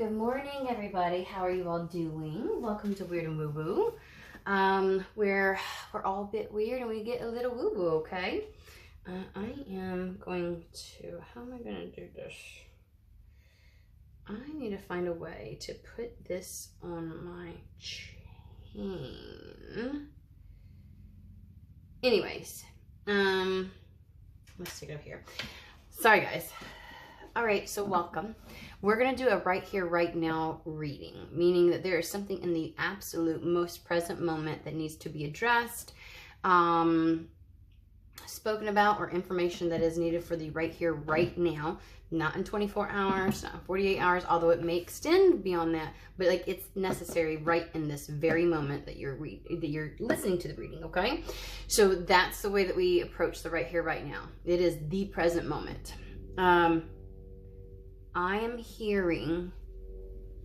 Good morning, everybody. How are you all doing? Welcome to Weird and Woo Woo. We're all a bit weird and we get a little woo woo, okay? I am going to, how am I going to do this? I need to find a way to put this on my chain. Anyways, let's take it up here. Sorry, guys. All right, so welcome. We're going to do a right here, right now reading, meaning that there is something in the absolute most present moment that needs to be addressed, spoken about, or information that is needed for the right here, right now, not in 24 hours, not in 48 hours, although it may extend beyond that, but like it's necessary right in this very moment that you're listening to the reading, okay? So that's the way that we approach the right here, right now. It is the present moment. I am hearing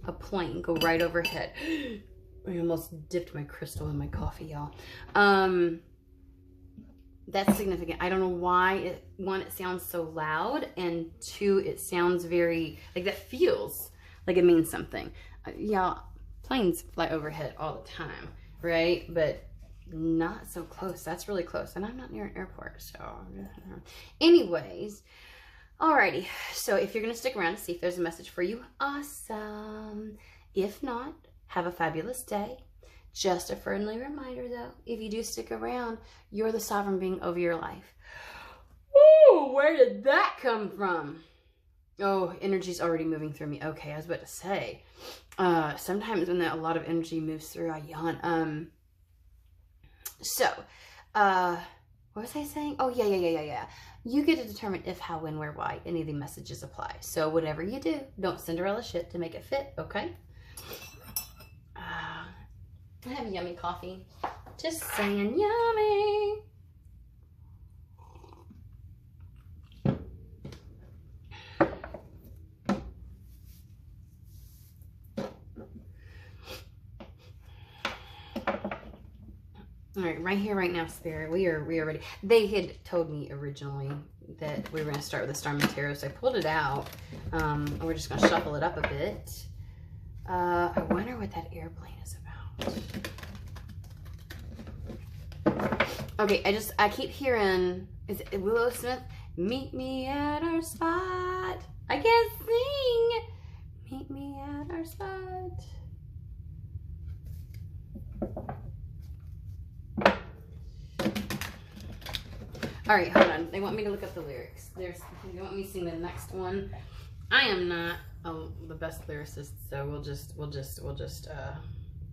a plane go right overhead. I almost dipped my crystal in my coffee, y'all. That's significant. I don't know why. One, it sounds so loud, and two, it sounds very, like that feels like it means something. Y'all, planes fly overhead all the time, right? But not so close. That's really close. And I'm not near an airport, so. Anyways. Alrighty, so if you're going to stick around to see if there's a message for you, awesome. If not, have a fabulous day. Just a friendly reminder, though, if you do stick around, you're the sovereign being over your life. Ooh, where did that come from? Oh, energy's already moving through me. Okay, I was about to say, sometimes when a lot of energy moves through, I yawn. What was I saying? Oh, yeah. You get to determine if, how, when, where, why any of the messages apply. So whatever you do, don't Cinderella shit to make it fit, okay? I have yummy coffee. Just saying yummy. All right, right here, right now, Spirit. We are ready. They had told me originally that we were going to start with the Starman Tarot, so I pulled it out. And we're just going to shuffle it up a bit. I wonder what that airplane is about. Okay, I keep hearing, is it Willow Smith? Meet me at our spot. I can't sing. Meet me at our spot. All right, hold on. They want me to look up the lyrics. They want me to sing the next one. I am not the best lyricist, so we'll just.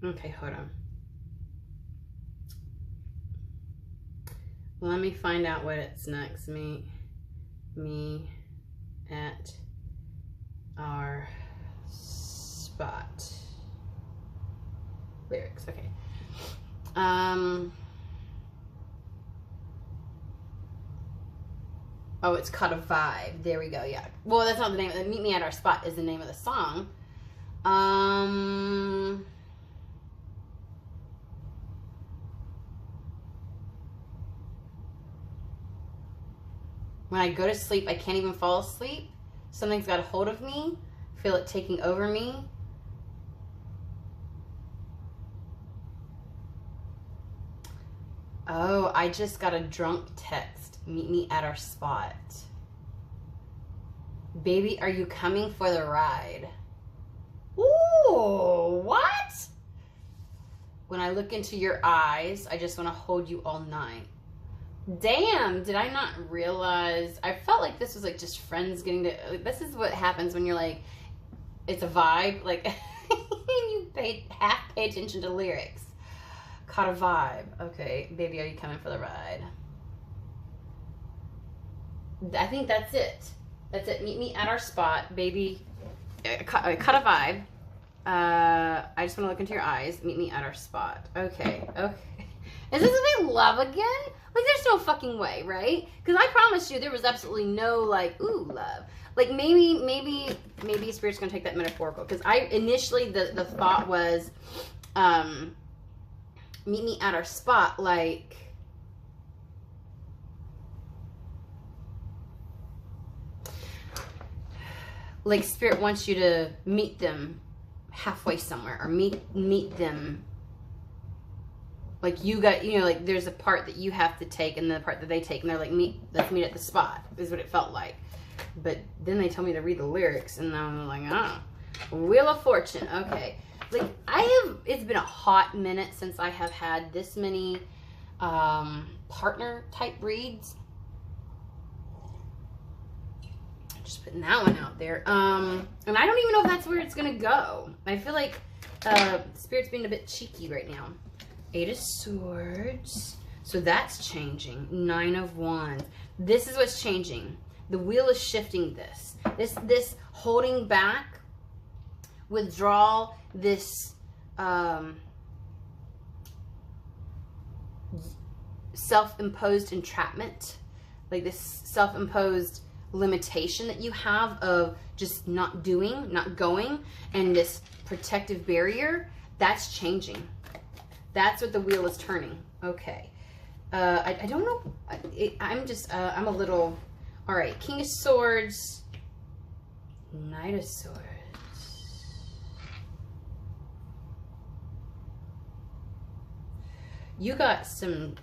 Okay, hold on. Let me find out what it's next. Meet me at our spot. Lyrics. Okay. Oh, it's called a vibe. There we go, yeah. Well, that's not the name of it. Meet Me at Our Spot is the name of the song. When I go to sleep, I can't even fall asleep. Something's got a hold of me. Feel it taking over me. Oh, I just got a drunk text. Meet me at our spot. Baby, are you coming for the ride? Ooh, what? When I look into your eyes, I just want to hold you all night. Damn, did I not realize? I felt like this was like just friends getting to, like, this is what happens when you're like, it's a vibe, like, you half pay attention to lyrics. Caught a vibe. Okay, baby, are you coming for the ride? I think that's it. That's it. Meet me at our spot, baby. Caught a vibe. I just want to look into your eyes. Meet me at our spot. Okay. Is this about love again? Like, there's no fucking way, right? Because I promise you, there was absolutely no, like, ooh, love. Like, maybe Spirit's gonna take that metaphorical. Because initially, the thought was, meet me at our spot, like, like Spirit wants you to meet them halfway somewhere, or meet them. Like you got, you know, like there's a part that you have to take and the part that they take, and they're like, let's meet at the spot, is what it felt like. But then they told me to read the lyrics, and I'm like, Wheel of Fortune, okay. Like it's been a hot minute since I have had this many partner type reads. Just putting that one out there. And I don't even know if that's where it's gonna go. I feel like Spirit's being a bit cheeky right now. 8 of Swords. So that's changing. 9 of Wands. This is what's changing. The wheel is shifting this. This holding back, withdrawal, this self-imposed entrapment, like this self-imposed limitation that you have of just not doing, not going, and this protective barrier, that's changing. That's what the wheel is turning. Okay. I don't know. I'm a little, all right. King of Swords, Knight of Swords. You got some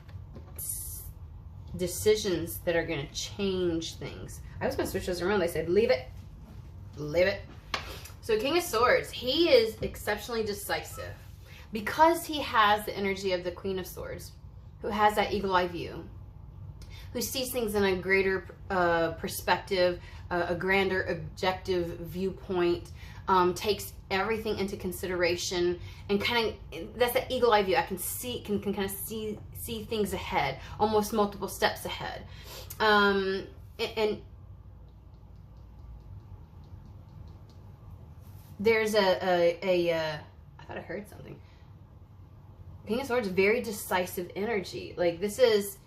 decisions that are going to change things. I was going to switch those around. They said, leave it. Leave it. So King of Swords, he is exceptionally decisive because he has the energy of the Queen of Swords, who has that eagle eye view, who sees things in a greater perspective, a grander objective viewpoint, takes everything into consideration, and kind of, that's that eagle eye view. I can see, can kind of see things ahead, almost multiple steps ahead. And there's I thought I heard something. King of Swords, very decisive energy. Like, this is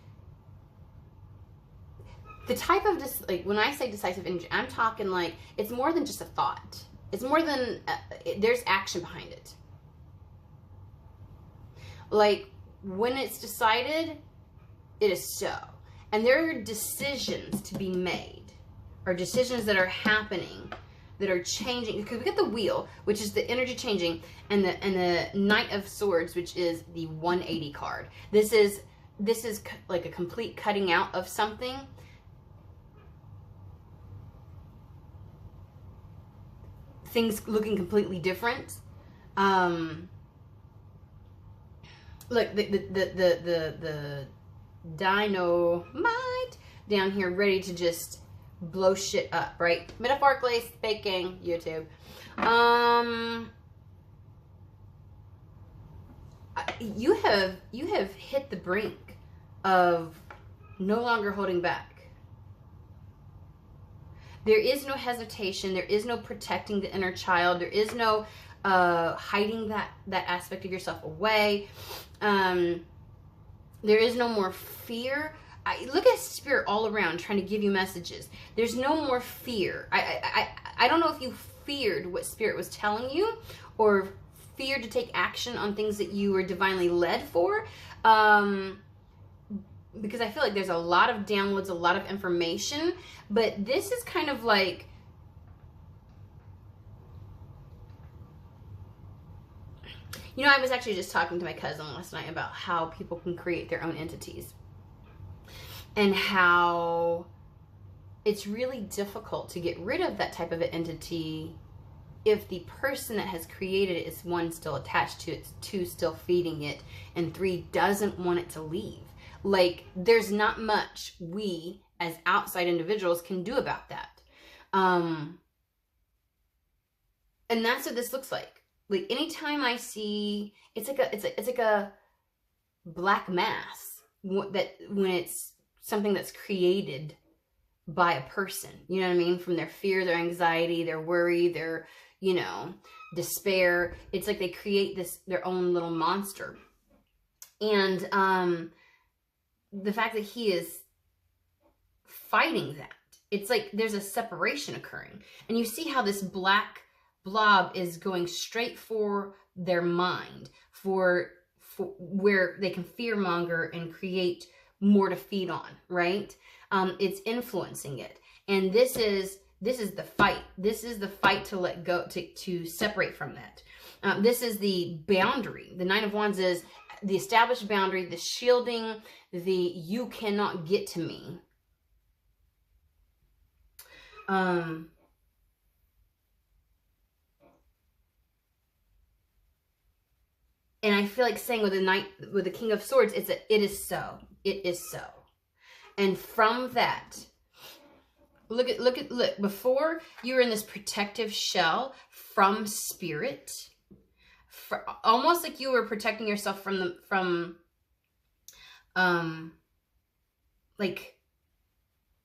the type of, like, when I say decisive energy, I'm talking like, it's more than just a thought. It's more than, there's action behind it. Like, when it's decided, it is so. And there are decisions to be made, or decisions that are happening, that are changing, because we get the wheel, which is the energy changing, and the Knight of Swords, which is the 180 card. This is like a complete cutting out of something. Things looking completely different. Look, the dynamite down here, ready to just blow shit up, right? Metaphorically speaking, YouTube. You have hit the brink of no longer holding back. There is no hesitation. There is no protecting the inner child. There is no hiding that aspect of yourself away. There is no more fear. Look at Spirit all around trying to give you messages. There's no more fear. I don't know if you feared what Spirit was telling you, or feared to take action on things that you were divinely led for. Because I feel like there's a lot of downloads, a lot of information, but this is kind of like, you know, I was actually just talking to my cousin last night about how people can create their own entities, and how it's really difficult to get rid of that type of an entity if the person that has created it is, 1, still attached to it, 2, still feeding it, and 3, doesn't want it to leave. Like, there's not much we as outside individuals can do about that. And that's what this looks like. Like, anytime I see, it's like a black mass, that when it's something that's created by a person, you know what I mean? From their fear, their anxiety, their worry, their, you know, despair. It's like they create this, their own little monster. And the fact that he is fighting that, it's like there's a separation occurring. And you see how this black blob is going straight for their mind, for where they can fearmonger and create more to feed on, right? It's influencing it. And this is This is the fight. This is the fight to let go, to separate from that. This is the boundary. The Nine of Wands is the established boundary, the shielding, the you cannot get to me. And I feel like saying with the King of Swords, it is so. It is so. And from that, look, before you were in this protective shell from spirit, almost like you were protecting yourself from like,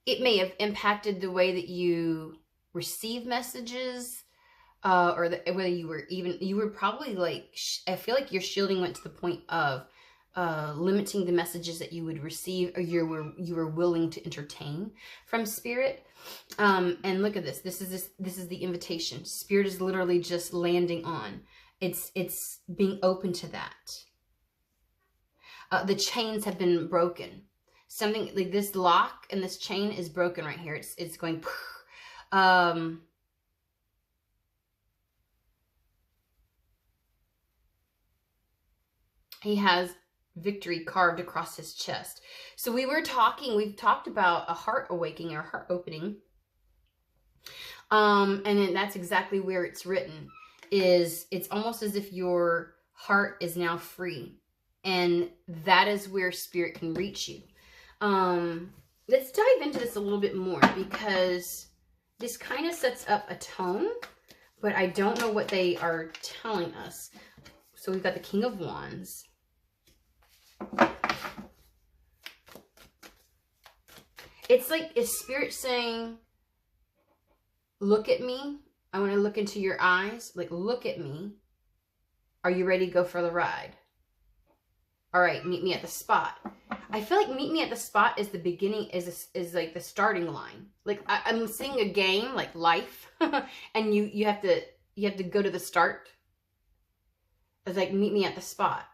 it may have impacted the way that you receive messages, or whether you were probably like, I feel like your shielding went to the point of limiting the messages that you would receive, or you were willing to entertain from spirit. And look at this. This is the invitation. Spirit is literally just landing on. It's being open to that. The chains have been broken. Something like this lock and this chain is broken right here. It's going. He has victory carved across his chest. So we've talked about a heart awakening or heart opening. And then that's exactly where it's written. It's almost as if your heart is now free. And that is where spirit can reach you. Let's dive into this a little bit more, because this kind of sets up a tone, but I don't know what they are telling us. So we've got the King of Wands. It's like, is spirit saying, look at me. I want to look into your eyes. Like, look at me. Are you ready to go for the ride? All right, meet me at the spot. I feel like meet me at the spot is the beginning, is like the starting line. Like I'm seeing a game like life, and you have to go to the start. It's like, meet me at the spot.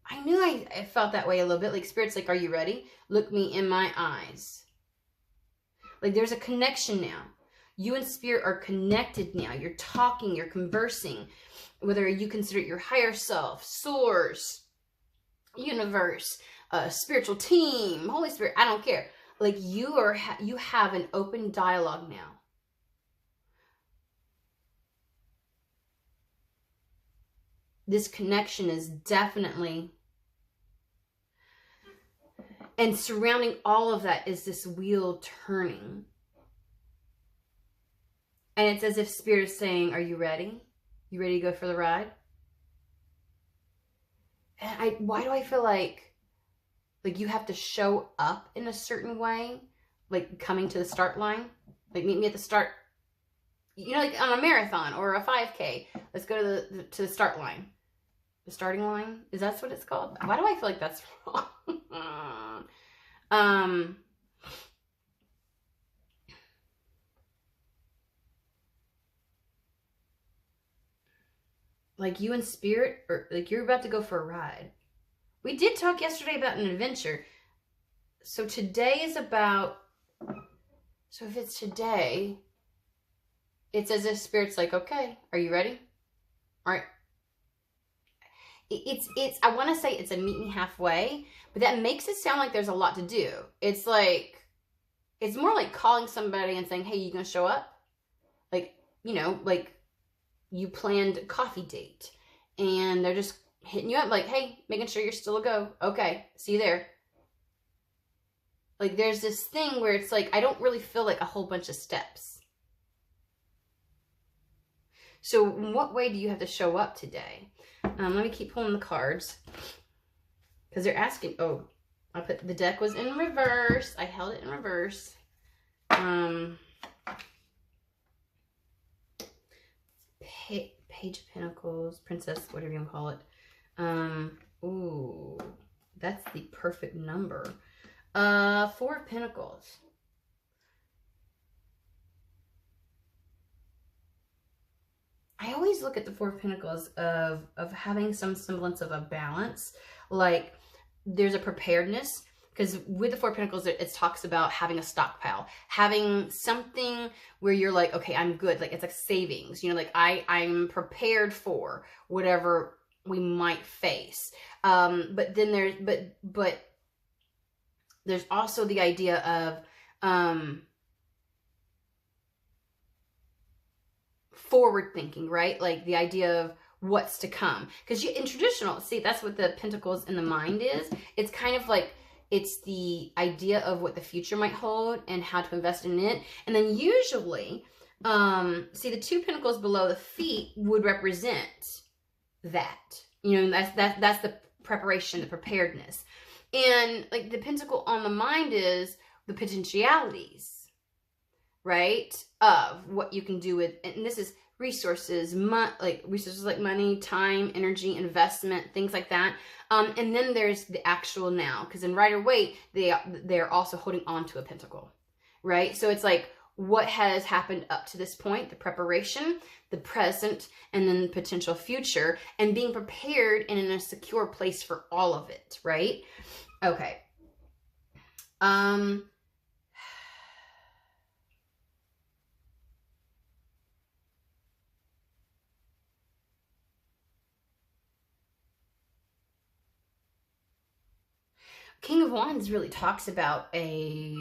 I knew I felt that way a little bit. Like spirit's like, are you ready? Look me in my eyes. Like there's a connection now. You and spirit are connected now. You're talking, you're conversing. Whether you consider it your higher self, source, universe, spiritual team, Holy Spirit, I don't care. Like you have an open dialogue now. This connection is definitely, and surrounding all of that is this wheel turning. And it's as if spirit is saying, are you ready? You ready to go for the ride? And why do I feel like you have to show up in a certain way? Like coming to the start line? Like meet me at the start. You know, like on a marathon or a 5K. Let's go to the start line. The starting line? Is that what it's called? Why do I feel like that's wrong? Like you and spirit, or like you're about to go for a ride. We did talk yesterday about an adventure. So today is about, so if it's today, it's as if spirit's like, okay, are you ready? All right. I want to say it's a meet me halfway, but that makes it sound like there's a lot to do. It's like, it's more like calling somebody and saying, hey, you gonna show up? Like, you know, like you planned a coffee date and they're just hitting you up like, hey, making sure you're still a go. Okay, see you there. Like there's this thing where it's like, I don't really feel like a whole bunch of steps. So in what way do you have to show up today? Let me keep pulling the cards, because they're asking. Oh, the deck was in reverse. I held it in reverse. Page of Pentacles, Princess, whatever you want to call it. Ooh, that's the perfect number. 4 of Pentacles. I always look at the 4 of Pentacles of having some semblance of a balance. Like there's a preparedness Because with the Four of Pentacles, it talks about having a stockpile, having something where you're like, okay, I'm good. Like, it's like savings, you know, like I'm prepared for whatever we might face. But then there's also the idea of, forward thinking, right? Like the idea of what's to come. Because in traditional, see, that's what the Pentacles in the mind is. It's kind of like, it's the idea of what the future might hold and how to invest in it. And then usually, see, the two Pentacles below the feet would represent that. You know, that's the preparation, the preparedness. And like the Pentacle on the mind is the potentialities, right? Of what you can do with, and this is resources, resources like money, time, energy, investment, things like that. And then there's the actual now, because in Rider-Waite, they're also holding on to a pentacle, right? So it's like what has happened up to this point, the preparation, the present, and then the potential future, and being prepared and in a secure place for all of it, right? Okay. King of Wands really talks about I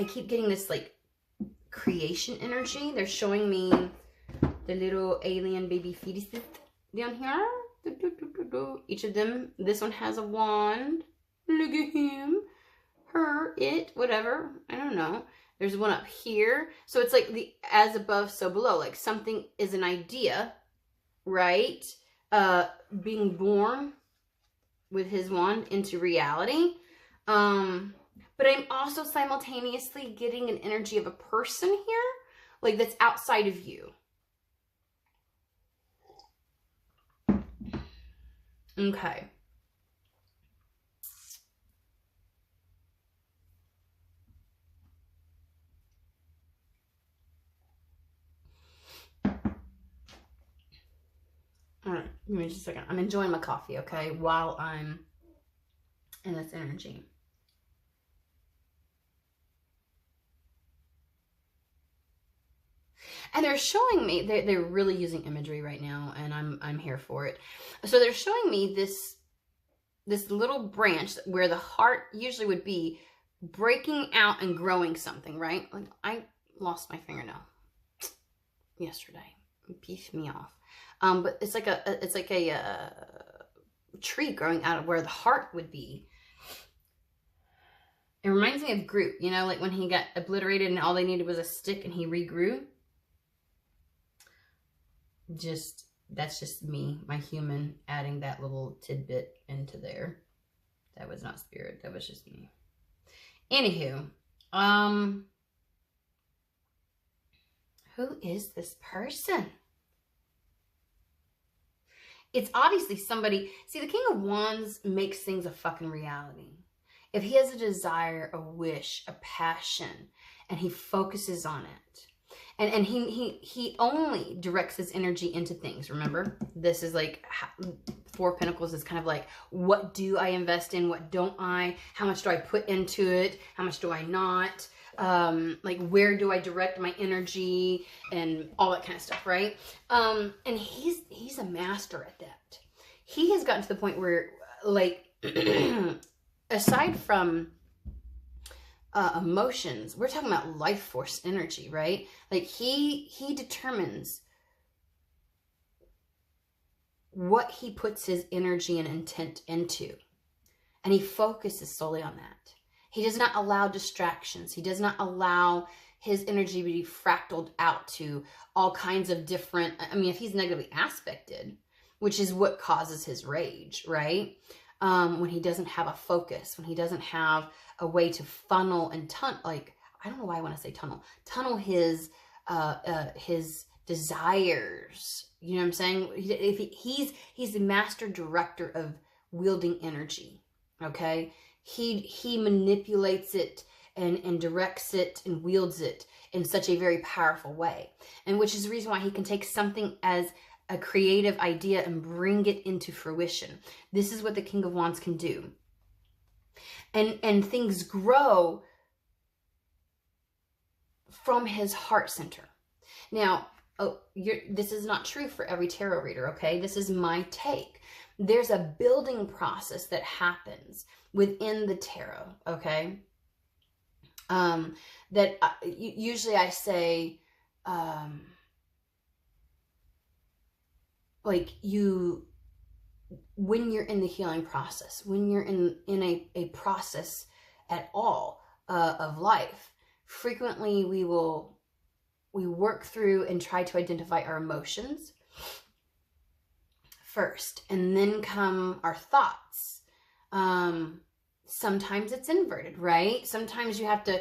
keep getting this like creation energy. They're showing me the little alien baby fetuses down here. Each of them, this one has a wand. Look at him, her, it, whatever. I don't know. There's one up here. So it's like the as above, so below. Like something is an idea, right? Being born with his wand into reality. But I'm also simultaneously getting an energy of a person here, like that's outside of you. Okay. All right, give me just a second. I'm enjoying my coffee, okay, while I'm in this energy. And they're showing me, they're really using imagery right now, and I'm here for it. So they're showing me this little branch where the heart usually would be breaking out and growing something, right? Like I lost my fingernail yesterday. It pissed me off. But it's like a tree growing out of where the heart would be. It reminds me of Groot, you know, like when he got obliterated and all they needed was a stick and he regrew. That's just me, my human, adding that little tidbit into there. That was not spirit, that was just me. Anywho, who is this person? It's obviously somebody. See, the King of Wands makes things a fucking reality. If he has a desire, a wish, a passion, and he focuses on it, and he only directs his energy into things. Remember, this is like Four of Pentacles is kind of like, what do I invest in? What don't I? How much do I put into it? How much do I not? Like, where do I direct my energy and all that kind of stuff, right? And he's a master at that. He has gotten to the point where, like, aside from emotions, we're talking about life force energy, right? Like he determines what he puts his energy and intent into, and he focuses solely on that. He does not allow distractions. He does not allow his energy to be fractaled out to all kinds of different, I mean, if he's negatively aspected, which is what causes his rage, right? When he doesn't have a focus, when he doesn't have a way to funnel and like, I don't know why I want to say tunnel his desires. You know what I'm saying? He's the master director of wielding energy. Okay. He manipulates it and directs it and wields it in such a very powerful way. And which is the reason why he can take something as a creative idea and bring it into fruition. This is what the King of Wands can do. And things grow from his heart center. Now, this is not true for every tarot reader, okay? This is my take. There's a building process that happens within the tarot, okay? That usually I say, like when you're in the healing process, when you're in a process at all of life, frequently we work through and try to identify our emotions first, and then come our thoughts. Sometimes it's inverted, right? Sometimes you have to,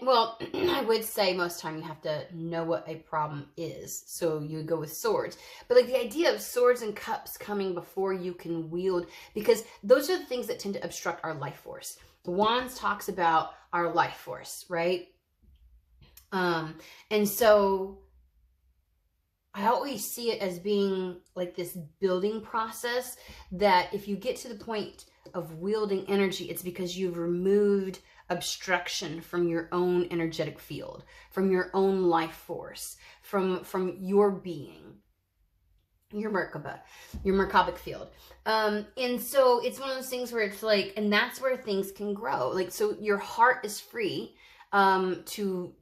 well, I would say most time you have to know what a problem is. So you would go with swords. But like the idea of swords and cups coming before you can wield, because those are the things that tend to obstruct our life force. Wands talks about our life force, right? And so I always see it as being like this building process that if you get to the point of wielding energy, it's because you've removed obstruction from your own energetic field, from your own life force, from your being, your Merkaba field. And so it's one of those things where it's like, and that's where things can grow. Like, so your heart is free to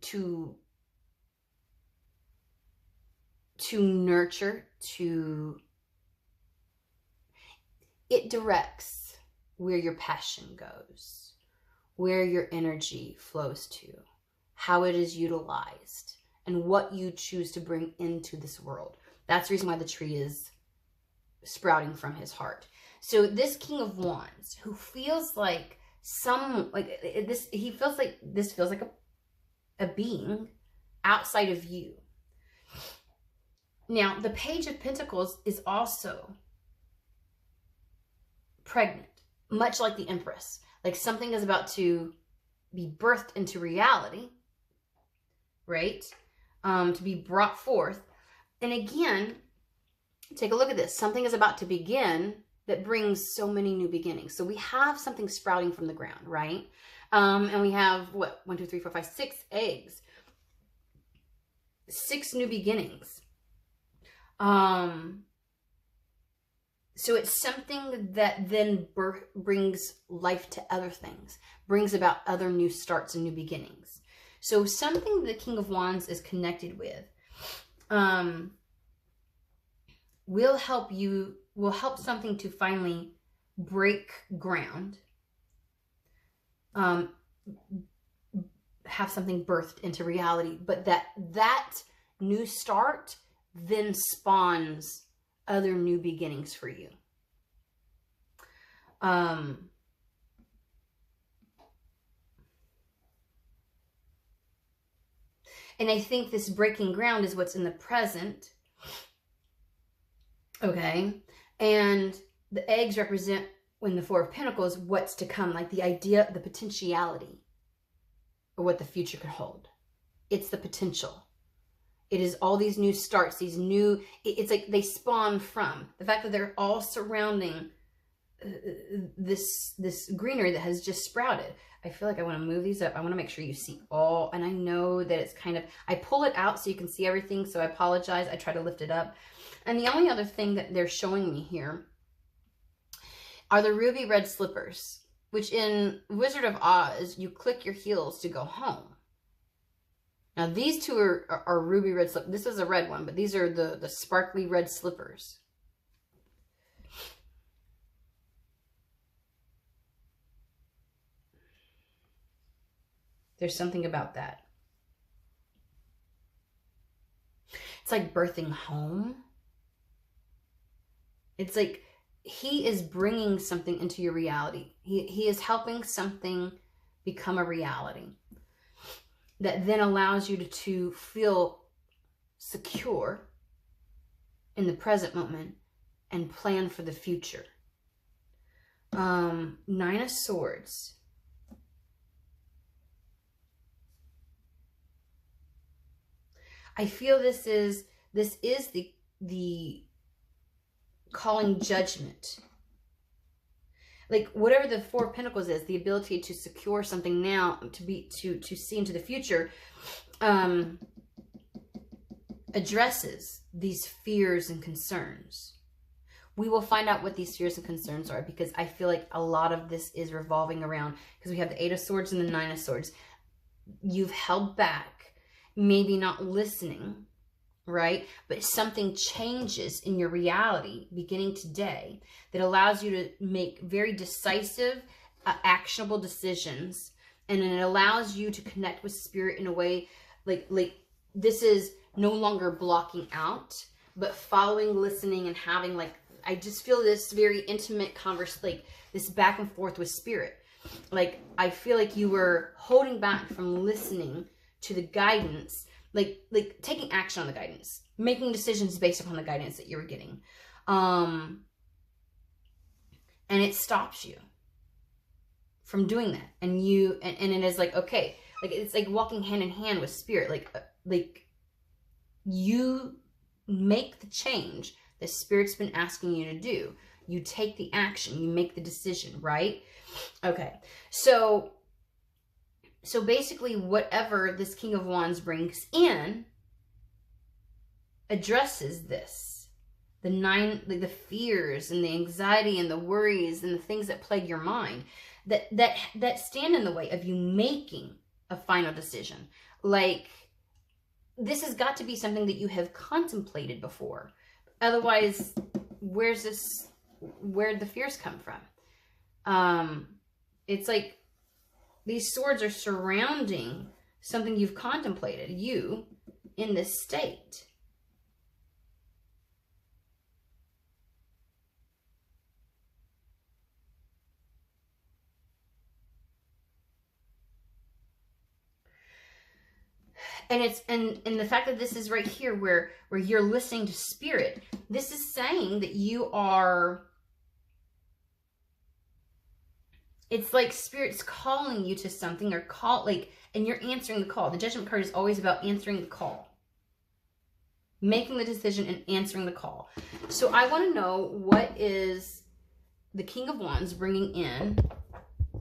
nurture, it directs where your passion goes, where your energy flows to, how it is utilized, and what you choose to bring into this world. That's the reason why the tree is sprouting from his heart. So this King of Wands, who feels like he feels like this feels like a being outside of you. Now, the Page of Pentacles is also pregnant, much like the Empress. Like something is about to be birthed into reality, right? To be brought forth. And again, take a look at this. Something is about to begin that brings so many new beginnings. So we have something sprouting from the ground, right? And we have, what, 1, 2, 3, 4, 5, 6 eggs. 6 new beginnings. So it's something that then brings life to other things, brings about other new starts and new beginnings. So something the King of Wands is connected with will help something to finally break ground, have something birthed into reality, but that new start then spawns other new beginnings for you. And I think this breaking ground is what's in the present. Okay. And the eggs represent, when the Four of Pentacles, what's to come, like the idea, the potentiality, or what the future could hold. It's the potential. It is all these new starts, these new, it's like they spawn from the fact that they're all surrounding this greenery that has just sprouted. I feel like I want to move these up. I want to make sure you see all, and I know that it's kind of, I pull it out so you can see everything, so I apologize. I try to lift it up. And the only other thing that they're showing me here are the ruby red slippers, which in Wizard of Oz, you click your heels to go home. Now, these two are ruby red slippers. This is a red one, but these are the sparkly red slippers. There's something about that. It's like birthing home. It's like he is bringing something into your reality. He is helping something become a reality that then allows you to feel secure in the present moment and plan for the future. 9 of Swords. I feel this is the calling judgment. Like whatever the Four of Pentacles is, the ability to secure something now, to see into the future, addresses these fears and concerns. We will find out what these fears and concerns are, because I feel like a lot of this is revolving around, because we have the Eight of Swords and the Nine of Swords. You've held back, maybe not listening, right? But something changes in your reality beginning today that allows you to make very decisive, actionable decisions. And then it allows you to connect with spirit in a way like this is no longer blocking out, but following, listening, and having like, I just feel this very intimate like this back and forth with spirit. Like, I feel like you were holding back from listening to the guidance, like taking action on the guidance, making decisions based upon the guidance that you were getting. And it stops you from doing that. And it is like, okay, like it's like walking hand in hand with spirit. Like you make the change that spirit's been asking you to do. You take the action, you make the decision, right? Okay. So basically whatever this King of Wands brings in addresses this. The fears and the anxiety and the worries and the things that plague your mind that stand in the way of you making a final decision. Like, this has got to be something that you have contemplated before. Otherwise, where'd the fears come from? It's like these swords are surrounding something you've contemplated, you in this state. And it's and the fact that this is right here where you're listening to spirit, this is saying that you are, it's like spirit's calling you to something, or and you're answering the call. The Judgment card is always about answering the call, making the decision and answering the call. So I want to know, what is the King of Wands bringing in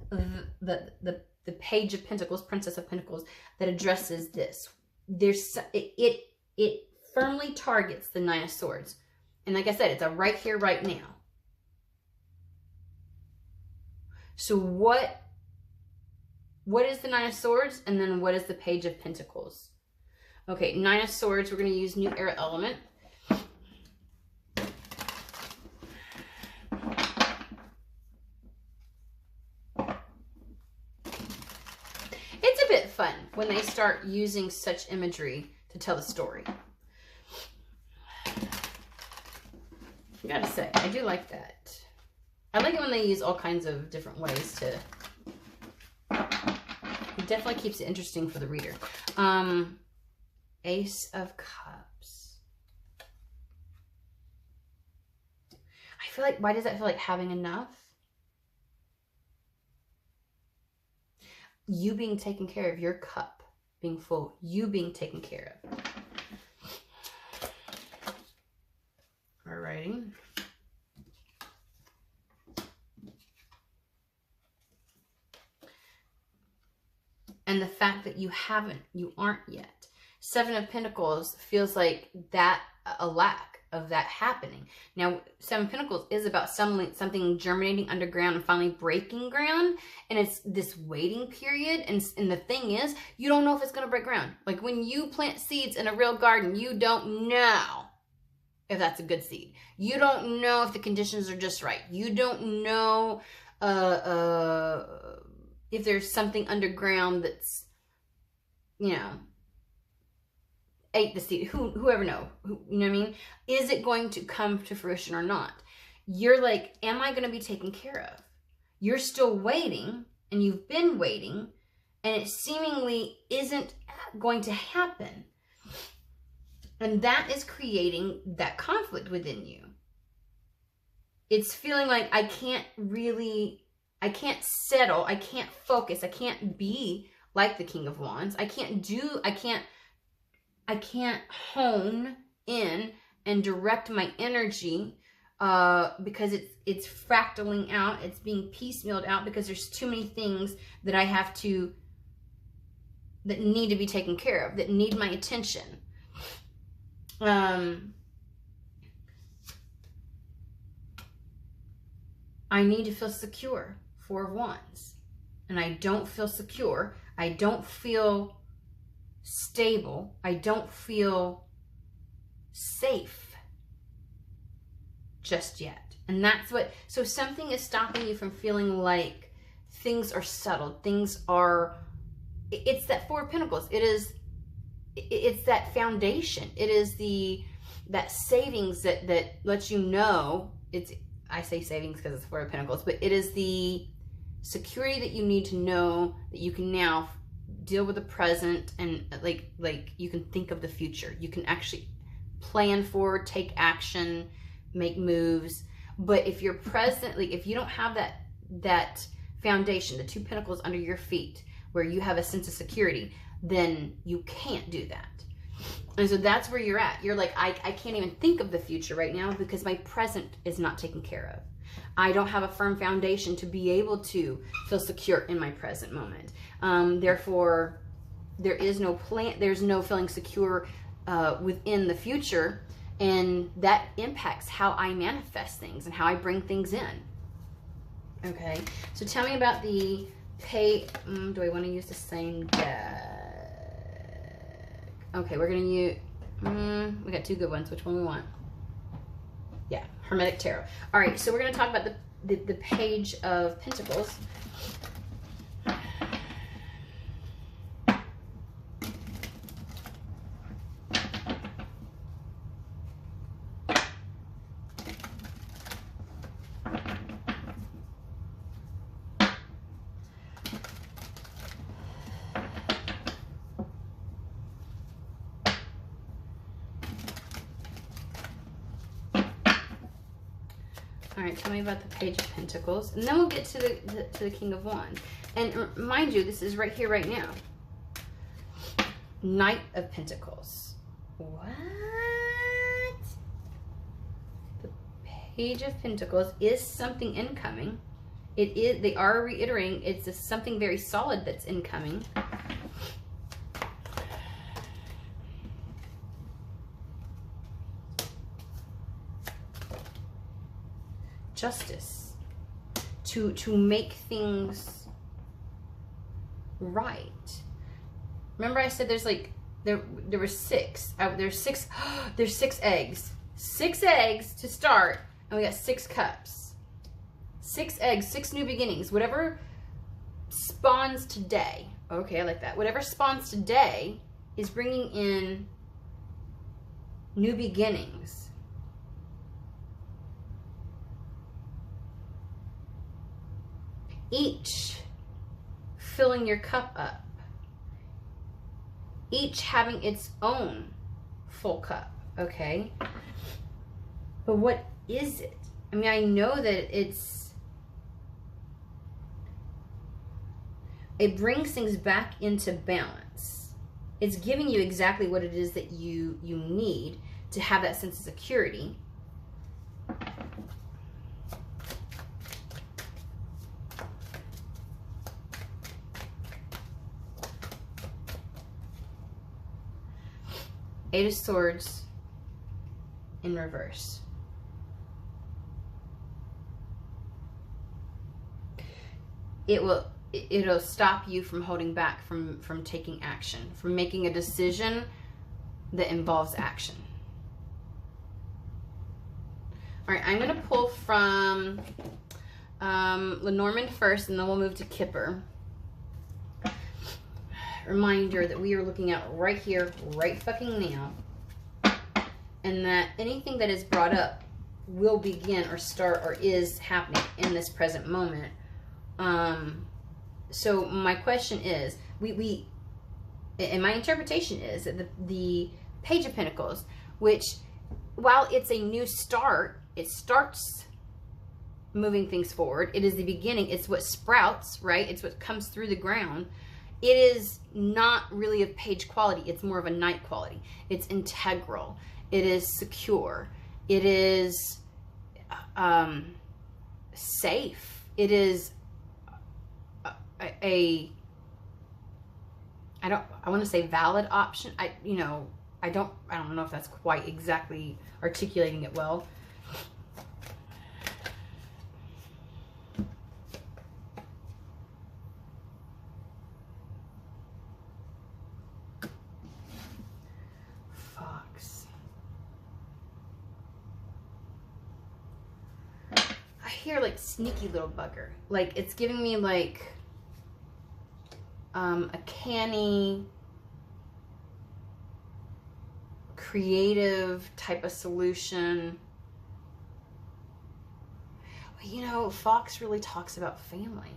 the Page of Pentacles, Princess of Pentacles, that addresses this? It firmly targets the Nine of Swords. And like I said, it's a right here, right now. So what is the Nine of Swords? And then what is the Page of Pentacles? Okay, Nine of Swords, we're going to use New Era Element. It's a bit fun when they start using such imagery to tell the story. I gotta say, I do like that. I like it when they use all kinds of different ways to... It definitely keeps it interesting for the reader. Ace of Cups. I feel like, why does that feel like having enough? You being taken care of, your cup being full, you being taken care of. Alrighty. And the fact that you aren't yet. Seven of Pentacles feels like that, a lack of that happening. Now, Seven of Pentacles is about something germinating underground and finally breaking ground. And it's this waiting period. And the thing is, you don't know if it's going to break ground. Like when you plant seeds in a real garden, you don't know if that's a good seed. You don't know if the conditions are just right. You don't know if there's something underground that's, you know, ate the seed. Whoever know. You know what I mean? Is it going to come to fruition or not? You're like, am I going to be taken care of? You're still waiting, and you've been waiting, and it seemingly isn't going to happen. And that is creating that conflict within you. It's feeling like I can't settle, I can't focus, I can't be like the King of Wands. I can't hone in and direct my energy because it's fractaling out, it's being piecemealed out because there's too many things that I have to, that need to be taken care of, that need my attention. I need to feel secure, Four of Wands. And I don't feel secure. I don't feel stable. I don't feel safe just yet. And that's what, so something is stopping you from feeling like things are settled. Things are, it's that Four of Pentacles. It's that foundation. It is that savings that lets you know, I say savings because it's Four of Pentacles, but it is the security that you need to know that you can now deal with the present, and like you can think of the future. You can actually plan forward, take action, make moves. But if you're presently, if you don't have that foundation, the Two Pentacles under your feet, where you have a sense of security, then you can't do that. And so that's where you're at. You're like, I can't even think of the future right now because my present is not taken care of. I don't have a firm foundation to be able to feel secure in my present moment. Therefore, there is no plan, there's no feeling secure within the future, and that impacts how I manifest things and how I bring things in. Okay, so tell me about the do I want to use the same deck? Okay, we're going to use, we got two good ones. Which one we want? Yeah, Hermetic Tarot. All right, so we're going to talk about the Page of Pentacles. All right, tell me about the Page of Pentacles, and then we'll get to the King of Wands. And mind you, this is right here, right now. Knight of Pentacles. What? The Page of Pentacles is something incoming. It is. They are reiterating it's something very solid that's incoming. Justice, to make things right. Remember I said there's like there were six. There's six. There's 6 eggs. 6 eggs to start, and we got 6 cups. 6 eggs, 6 new beginnings. Whatever spawns today. Okay, I like that. Whatever spawns today is bringing in new beginnings. Each filling your cup up. Each having its own full cup, okay? But what is it? I mean, I know that it brings things back into balance. It's giving you exactly what it is that you need to have that sense of security. Eight of Swords in reverse. It'll stop you from holding back from taking action, from making a decision that involves action. All right, I'm going to pull from Lenormand first, and then we'll move to Kipper. Reminder that we are looking at right here, right fucking now, and that anything that is brought up will begin or start or is happening in this present moment. So my question is, and my interpretation is that the Page of Pentacles, which while it's a new start, it starts moving things forward. It is the beginning. It's what sprouts, right? It's what comes through the ground. It is not really of page quality. It's more of a knight quality. It's integral. It is secure. It is safe. It is I want to say valid option. I don't know if that's quite exactly articulating it well. Fox. I hear like sneaky little bugger. Like it's giving me like a canny, creative type of solution. You know, Fox really talks about family.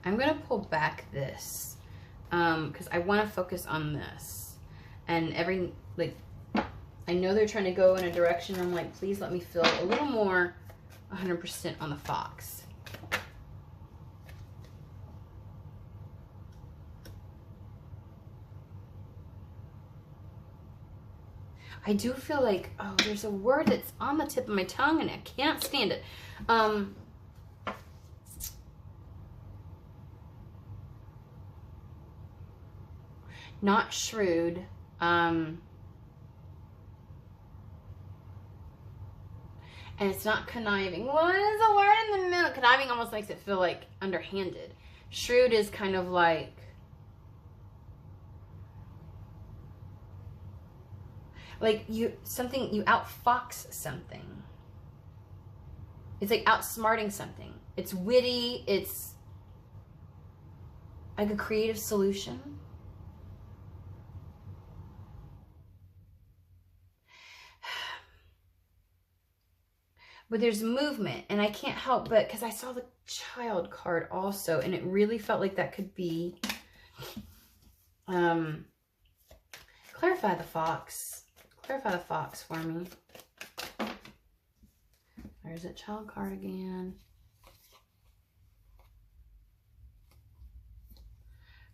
I'm going to pull back this because I want to focus on this. And I know they're trying to go in a direction. I'm like, please let me feel a little more 100% on the fox. I do feel like, oh, there's a word that's on the tip of my tongue and I can't stand it. Not shrewd. And it's not conniving. What is the word in the middle? Conniving almost makes it feel like underhanded. Shrewd is kind of like you outfox something. It's like outsmarting something. It's witty. It's like a creative solution. But there's movement, and I can't help but, because I saw the child card also, and it really felt like that could be, clarify the fox. Clarify the fox for me. There's that child card again.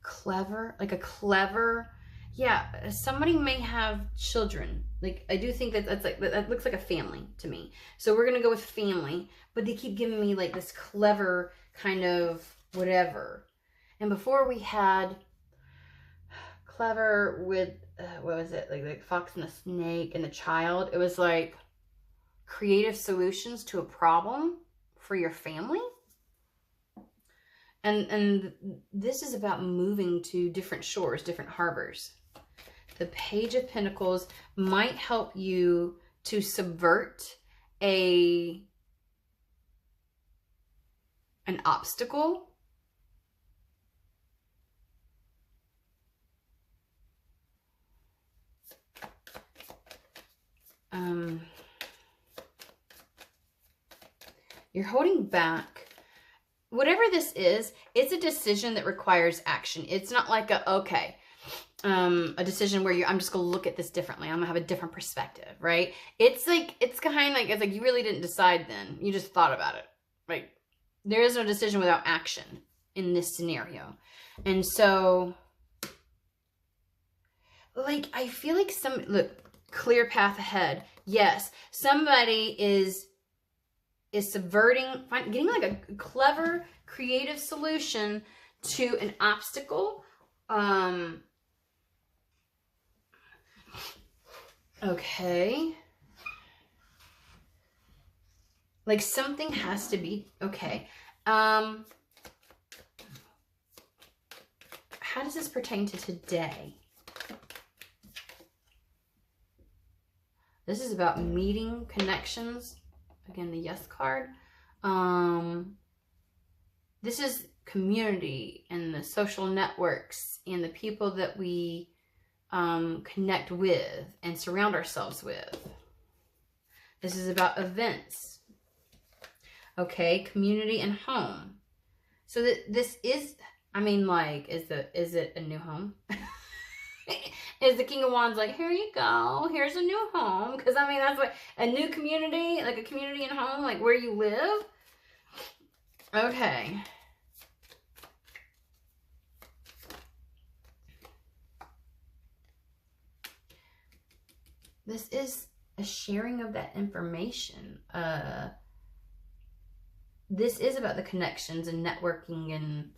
Clever, like a clever, yeah, somebody may have children. Like, I do think that looks like a family to me. So we're going to go with family, but they keep giving me like this clever kind of whatever. And before we had clever with, what was it? Like the fox and the snake and the child. It was like creative solutions to a problem for your family. And this is about moving to different shores, different harbors. The Page of Pentacles might help you to subvert an obstacle. You're holding back. Whatever this is, it's a decision that requires action. It's not like a decision where I'm just going to look at this differently. I'm going to have a different perspective, right? It's like you really didn't decide then. You just thought about it. Right? There is no decision without action in this scenario. And so, like, I feel like clear path ahead. Yes, somebody is subverting, getting like a clever, creative solution to an obstacle. Okay. Like something has to be, okay. How does this pertain to today? This is about meeting, connections. Again, the yes card. This is community and the social networks and the people that we connect with and surround ourselves with. This is about events. Okay, community and home. So that this is, I mean, like, is it a new home? Is the King of Wands like, here you go, here's a new home? Because I mean, that's like a new community, like a community and home, like where you live. Okay. This is a sharing of that information. This is about the connections and networking and...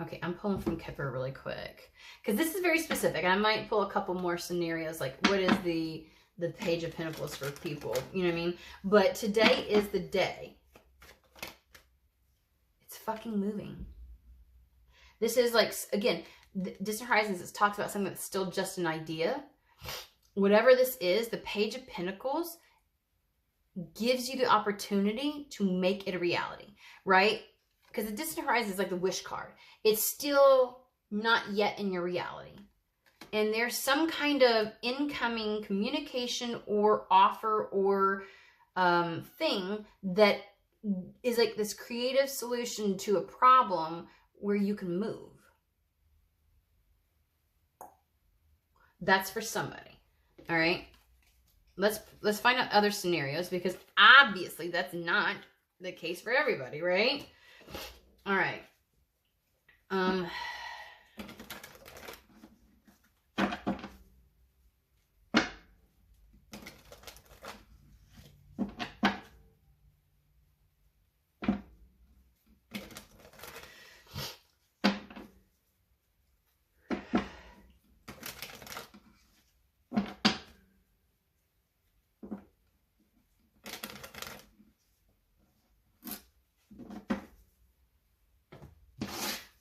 Okay, I'm pulling from Kipper really quick. Because this is very specific. I might pull a couple more scenarios, like what is the Page of Pentacles for people? You know what I mean? But today is the day. It's fucking moving. This is like, again, Distant Horizons, it talks about something that's still just an idea. Whatever this is, the Page of Pentacles gives you the opportunity to make it a reality, right? Because the Distant Horizon is like the wish card. It's still not yet in your reality. And there's some kind of incoming communication or offer or thing that is like this creative solution to a problem where you can move. That's for somebody. All right, let's find out other scenarios, because obviously that's not the case for everybody, right? All right.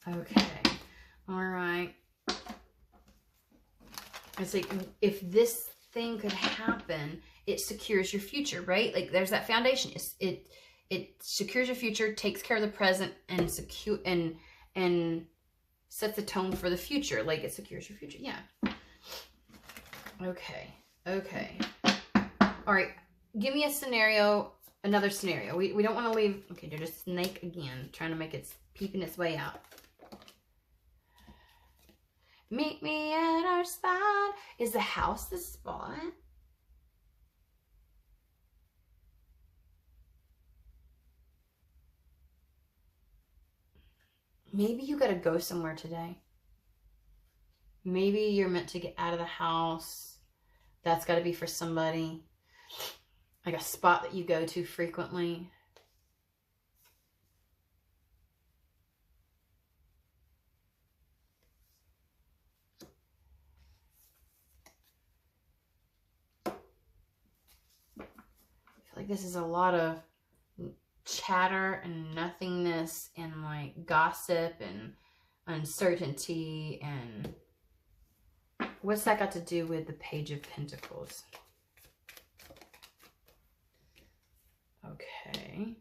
Okay. All right. It's like, if this thing could happen, it secures your future, right? Like there's that foundation. It secures your future, takes care of the present, and and sets the tone for the future. Like it secures your future. Yeah. Okay. Okay. All right. Give me a scenario, another scenario. We don't want to leave. Okay, there's a snake again, trying to make it peeping its way out. Meet me at our spot. Is the house the spot? Maybe you gotta go somewhere today. Maybe you're meant to get out of the house. That's gotta be for somebody. Like a spot that you go to frequently. Like this is a lot of chatter and nothingness and like gossip and uncertainty. And what's that got to do with the Page of Pentacles? Okay.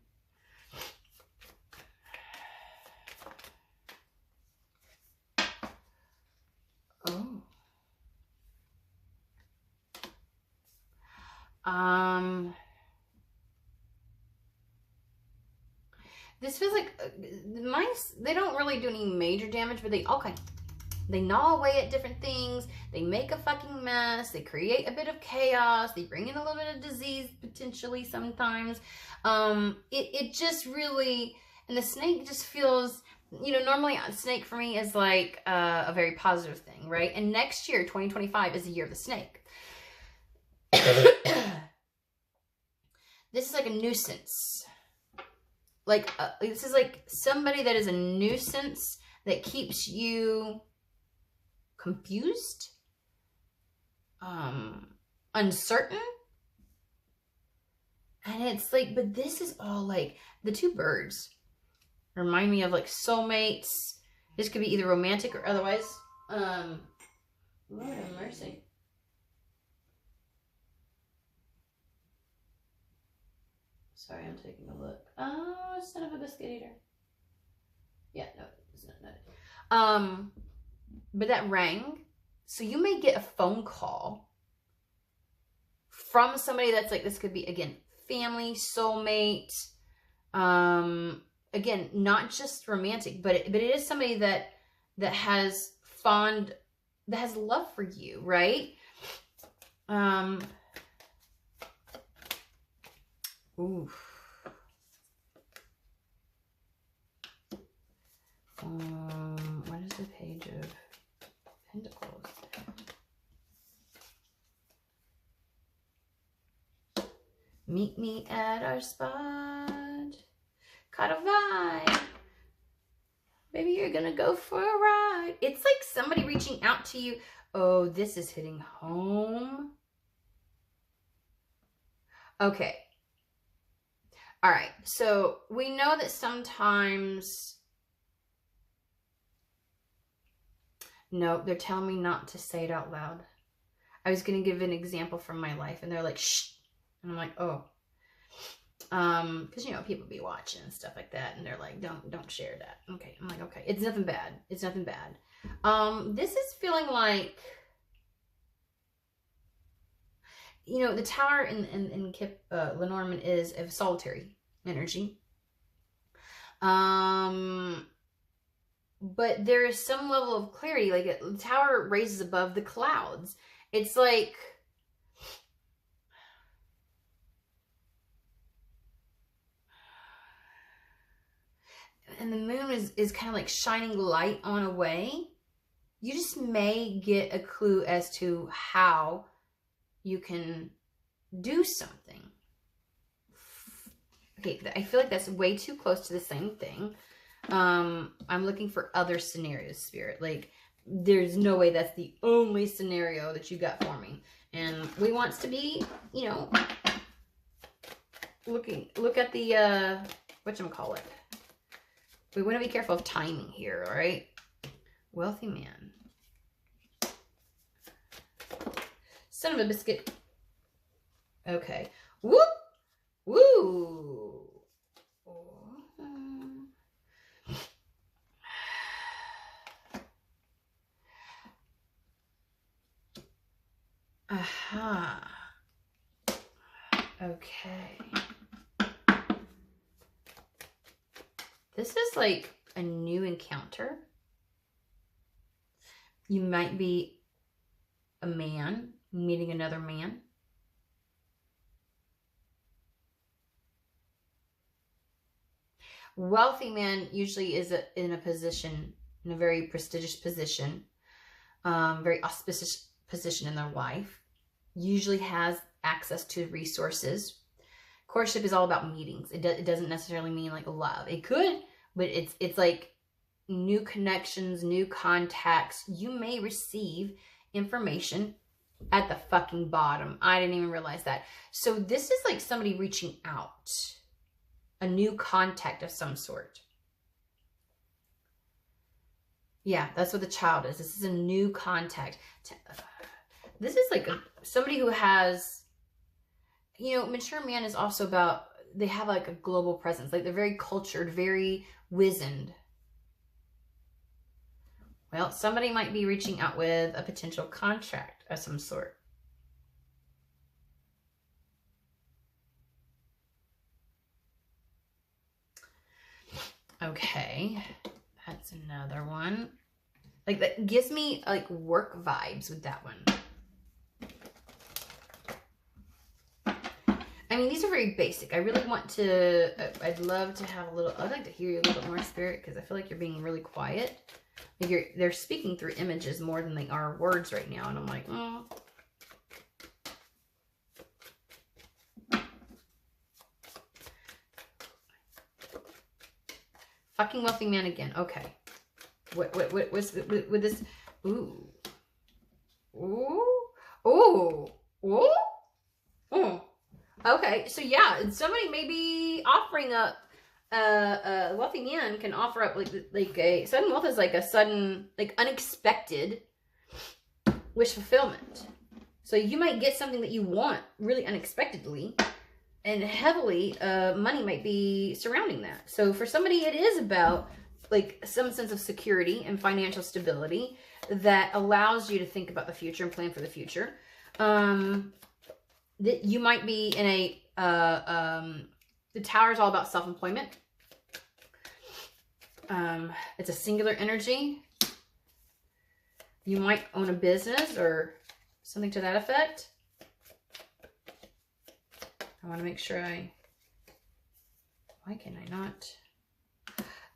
Oh. This feels like mice, they don't really do any major damage, but they gnaw away at different things. They make a fucking mess. They create a bit of chaos. They bring in a little bit of disease potentially sometimes. It just really, and the snake just feels, you know, normally a snake for me is like a very positive thing, right? And next year, 2025, is the year of the snake. This is like a nuisance. Like, this is like somebody that is a nuisance that keeps you confused, uncertain. And it's like, but this is all like, the two birds remind me of like soulmates. This could be either romantic or otherwise. Lord have mercy. Sorry, I'm taking a look. Oh, son of a biscuit eater. Yeah, no, it's not that. But that rang. So you may get a phone call from somebody that's like, this could be, again, family, soulmate. Again, not just romantic, but it is somebody that has fond that has love for you, right? Ooh. What is the Page of Pentacles? Meet me at our spot. Caught a vibe. Maybe you're gonna go for a ride. It's like somebody reaching out to you. Oh, this is hitting home. Okay. All right. So we know that sometimes... No, they're telling me not to say it out loud. I was going to give an example from my life, and they're like, shh. And I'm like, oh. Because, you know, people be watching and stuff like that, and they're like, don't share that. Okay. I'm like, okay. It's nothing bad. It's nothing bad. This is feeling like, you know, the Tower in Kip Lenormand is a solitary energy. But there is some level of clarity. Like the Tower raises above the clouds. It's like, and the moon is kind of like shining light on a way. You just may get a clue as to how you can do something. Okay, I feel like that's way too close to the same thing. I'm looking for other scenarios, Spirit. Like, there's no way that's the only scenario that you got for me. And we wants to be, you know, look at the, whatchamacallit. We want to be careful of timing here, all right? Wealthy man. Son of a biscuit. Okay. Whoop! Woo! Aha. Okay. This is like a new encounter. You might be a man meeting another man. Wealthy man usually is in a position, in a very prestigious position, very auspicious position in their life. Usually has access to resources. Courtship is all about meetings. It doesn't necessarily mean like love. It could, but it's like new connections, new contacts. You may receive information at the fucking bottom. I didn't even realize that. So this is like somebody reaching out. A new contact of some sort. Yeah, that's what the Child is. This is a new contact. This is like somebody who has, you know, mature man is also about, they have like a global presence. Like they're very cultured, very wizened. Well, somebody might be reaching out with a potential contract of some sort. Okay, that's another one. Like that gives me like work vibes with that one. I mean, these are very basic. I really want to, I'd love to have a little, I'd like to hear you a little bit more, Spirit, because I feel like you're being really quiet. Like they're speaking through images more than they are words right now. And I'm like, oh. Fucking wealthy man again. Okay. What's with this? Ooh. Ooh. Ooh. Ooh. Ooh. Okay. So yeah, somebody may be offering up, a wealthy man can offer up like a sudden wealth is like a sudden, like unexpected wish fulfillment. So you might get something that you want really unexpectedly. And heavily, money might be surrounding that. So for somebody, it is about like some sense of security and financial stability that allows you to think about the future and plan for the future. That you might be in a, the Tower is all about self-employment. It's a singular energy. You might own a business or something to that effect. I want to make sure why can I not?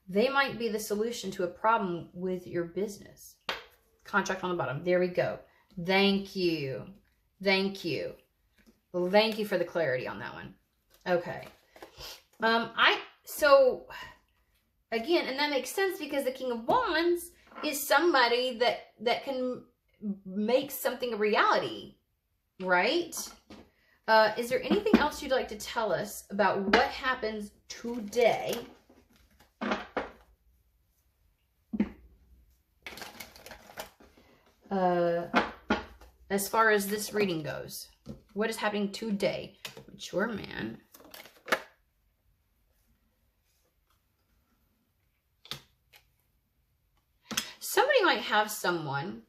They might be the solution to a problem with your business. Contract on the bottom. There we go. Thank you. Thank you. Well, thank you for the clarity on that one. Okay. So again, and that makes sense because the King of Wands is somebody that can make something a reality, right? Is there anything else you'd like to tell us about what happens today? As far as this reading goes, what is happening today? Mature man. Somebody might have someone,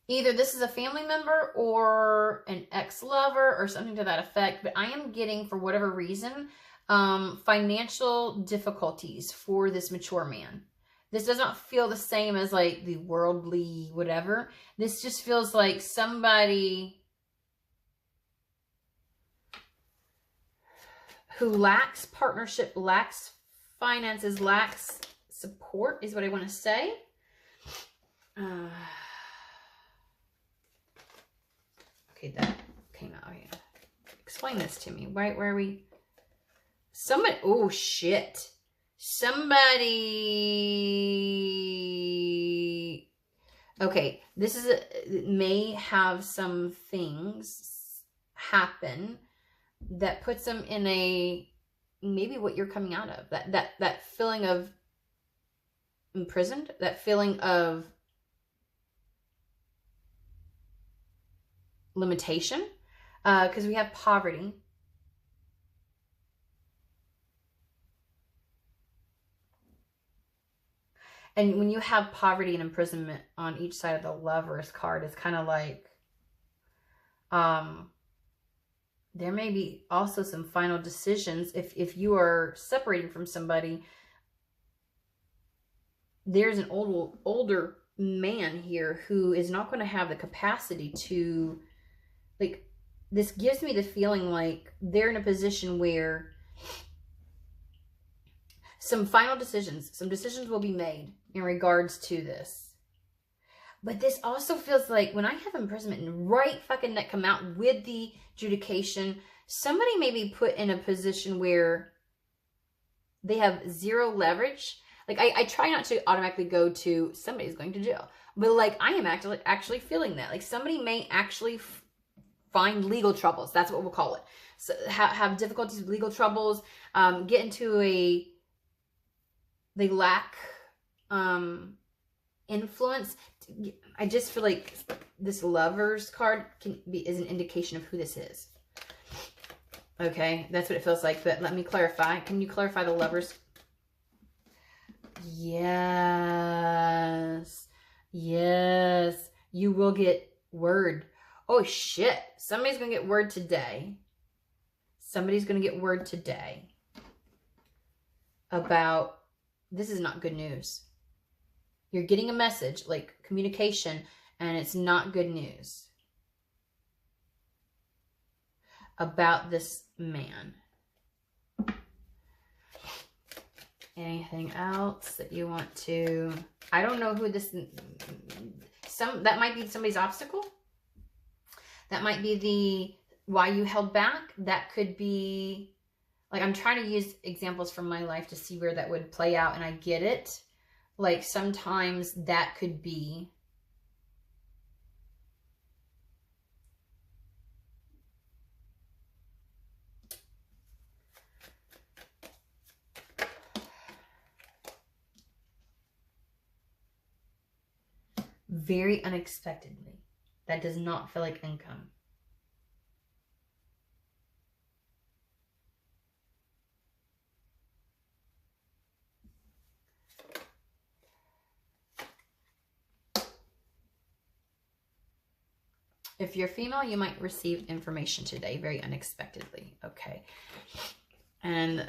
either this is a family member or an ex-lover or something to that effect, but I am getting, for whatever reason, financial difficulties for this mature man. This does not feel the same as like the worldly whatever. This just feels like somebody who lacks partnership, lacks finances, lacks support is what I want to say. Okay, that came out. Yeah. Explain this to me. Right, where are we? Somebody, oh shit. Somebody, okay, this is may have some things happen that puts them in a, maybe what you're coming out of, that feeling of imprisoned, that feeling of limitation, because we have poverty. And when you have poverty and imprisonment on each side of the Lovers card, it's kind of like, there may be also some final decisions. If you are separating from somebody, there's an older man here who is not going to have the capacity to, like, this gives me the feeling like they're in a position where some final decisions, some decisions will be made in regards to this. But this also feels like when I have imprisonment and right fucking neck come out with the adjudication, somebody may be put in a position where they have zero leverage. Like I try not to automatically go to somebody's going to jail, but like I am actually feeling that. Like somebody may actually find legal troubles. That's what we'll call it. So have difficulties with legal troubles, get into they lack influence. I just feel like this Lovers card is an indication of who this is. Okay, that's what it feels like. But let me clarify. Can you clarify the Lovers? Yes. Yes. You will get word. Oh, shit. Somebody's going to get word today. Somebody's going to get word today about, this is not good news. You're getting a message, like communication, and it's not good news about this man. Anything else that you want to, I don't know who this, that might be somebody's obstacle. That might be why you held back. That could be, like, I'm trying to use examples from my life to see where that would play out, and I get it. Like, sometimes that could be very unexpectedly. That does not feel like income. If you're female, you might receive information today very unexpectedly. Okay. And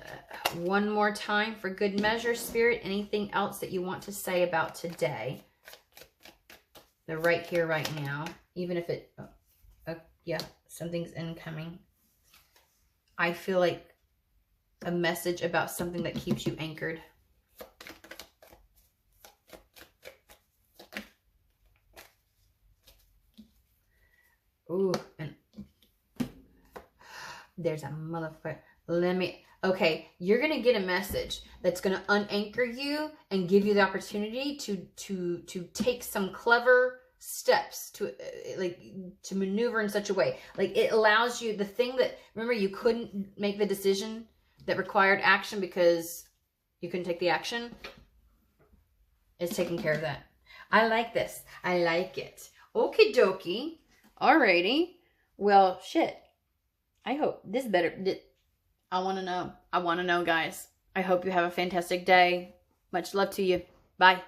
one more time for good measure, Spirit, anything else that you want to say about today? They're right here right now. Even if it, yeah, something's incoming. I feel like a message about something that keeps you anchored. Ooh, and there's a motherfucker. Okay, you're going to get a message that's going to unanchor you and give you the opportunity to take some clever steps to maneuver in such a way. Like, it allows you, the thing that, remember, you couldn't make the decision that required action because you couldn't take the action. It's taking care of that. I like this. I like it. Okie dokie. Alrighty. Well, shit. I hope this better. I want to know. I want to know, guys. I hope you have a fantastic day. Much love to you. Bye.